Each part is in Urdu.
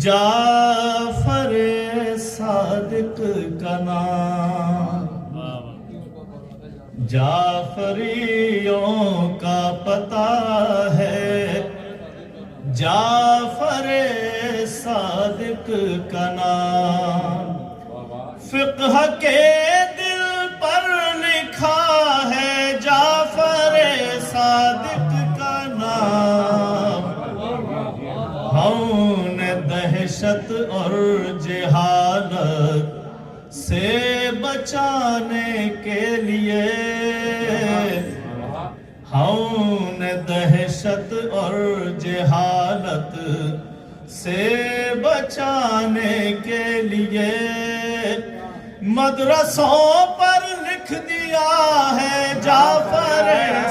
جعفر صادق کا نام جعفریوں کا پتہ ہے، جعفر صادق کا نام فقہ کے دل پر لکھا ہے، جعفر صادق کا نام ہم نے دہشت اور جہالت سے بچانے کے لیے، ہم نے دہشت اور جہالت سے بچانے کے لیے مدرسوں پر لکھ دیا ہے جعفر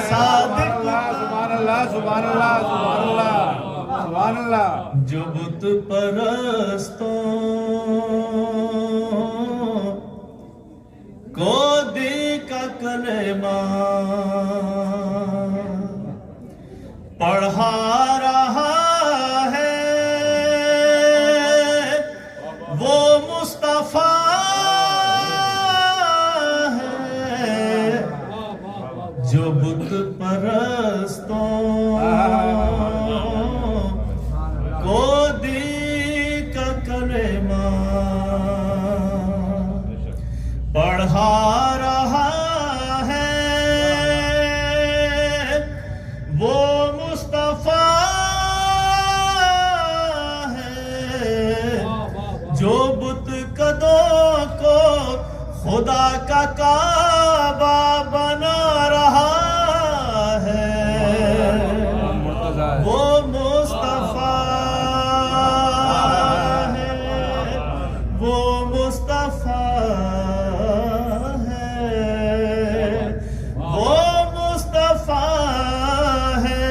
صادق۔ سبحان اللہ سبحان اللہ سبحان اللہ سبحان اللہ۔ جو بت پرستوں کو دل کا کلمہ پڑھا رہا ہے، وہ مصطفیٰ ہے۔ جو بت پرستوں کو دل کا کلمہ پڑھا رہا ہے، وہ مصطفیٰ ہے۔ جو بت قدوں کو خدا کا کعبہ بنا رہا ہے، وہ مصطفیٰ ہے، وہ مصطفیٰ ہے، وہ مصطفیٰ ہے۔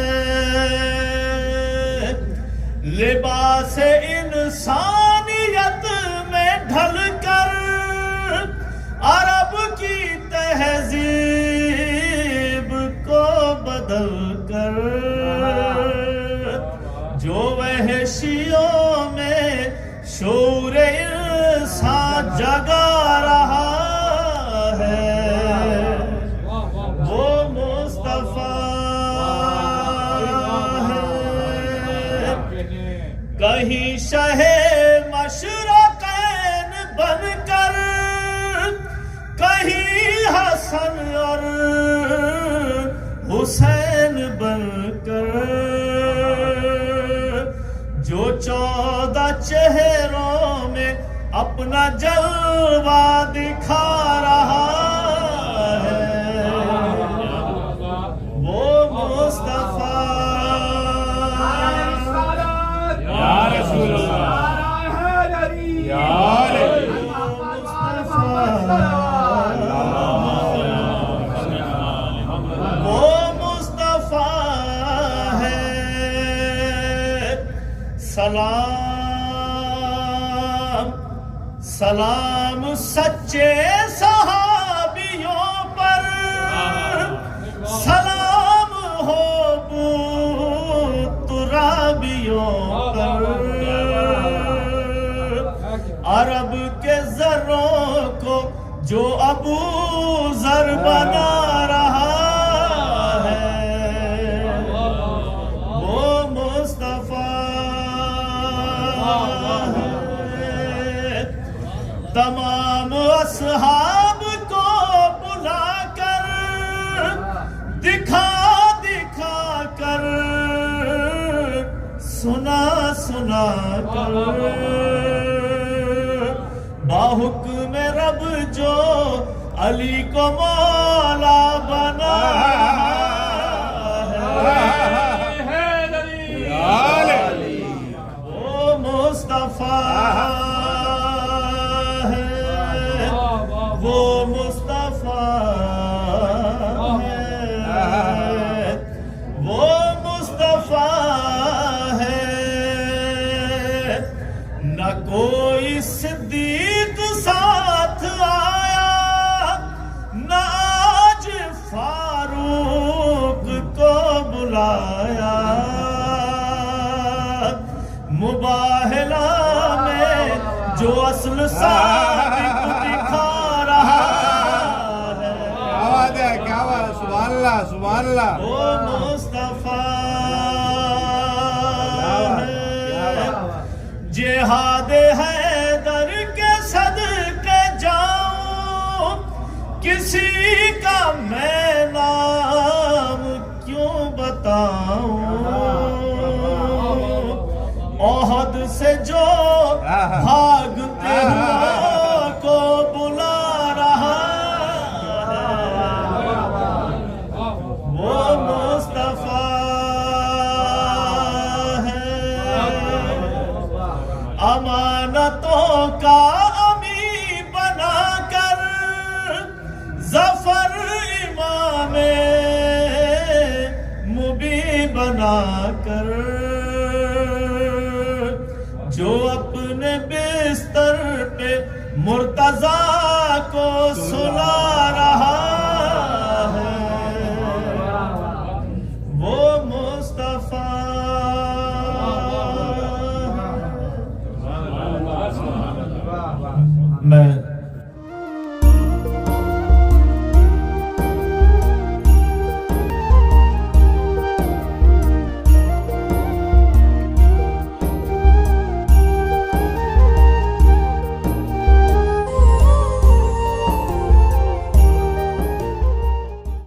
لباس انسانیت میں ڈھل کر عرب کی تہذیب کو بدل کر، جو وحشیوں میں شعور انسان جگا رہا ہے، وہ مصطفیٰ ہے۔ کہیں شہ مشرقین بن کر، کہیں حسن اور حسین بن کر، جو 14 چہروں میں اپنا جلوہ دکھا رہا ہے، وہ مصطفیٰ یا رسول اللہ یا وہ مصطفیٰ ہے۔ سلام سلام سچے صحابیوں پر، سلام ہو ترابیوں پر، عرب کے ذروں کو جو ابو ذر بنا رہا ہے، وہ مصطفیٰ ہے۔ تمام اصحاب کو بلا کر، دکھا دکھا کر، سنا سنا کر، باحکم رب جو علی کو مولا بنا ہے، وہ مصطفیٰ ہے، وہ مصطفیٰ ہے، وہ مصطفیٰ ہے۔ نہ کوئی صدیق ساتھ آیا، نہ آج فاروق کو بلایا، مباہلہ جو اصل صادق دکھا رہا ہے کیا بات ہے کیا بات سبحان اللہ سبحان اللہ وہ مصطفیٰ ہے جہاد حیدر کے صدقے جاؤں کسی کا میں نام کیوں بتاؤں احد سے جو بھاگتے ہوا کو بلا رہا ہے وہ مصطفیٰ ہے امانتوں کا امی بنا کر ظفر امام مبی بنا کر جو اپنے بستر پہ مرتضیٰ کو سلا رہا ہے وہ مصطفیٰ میں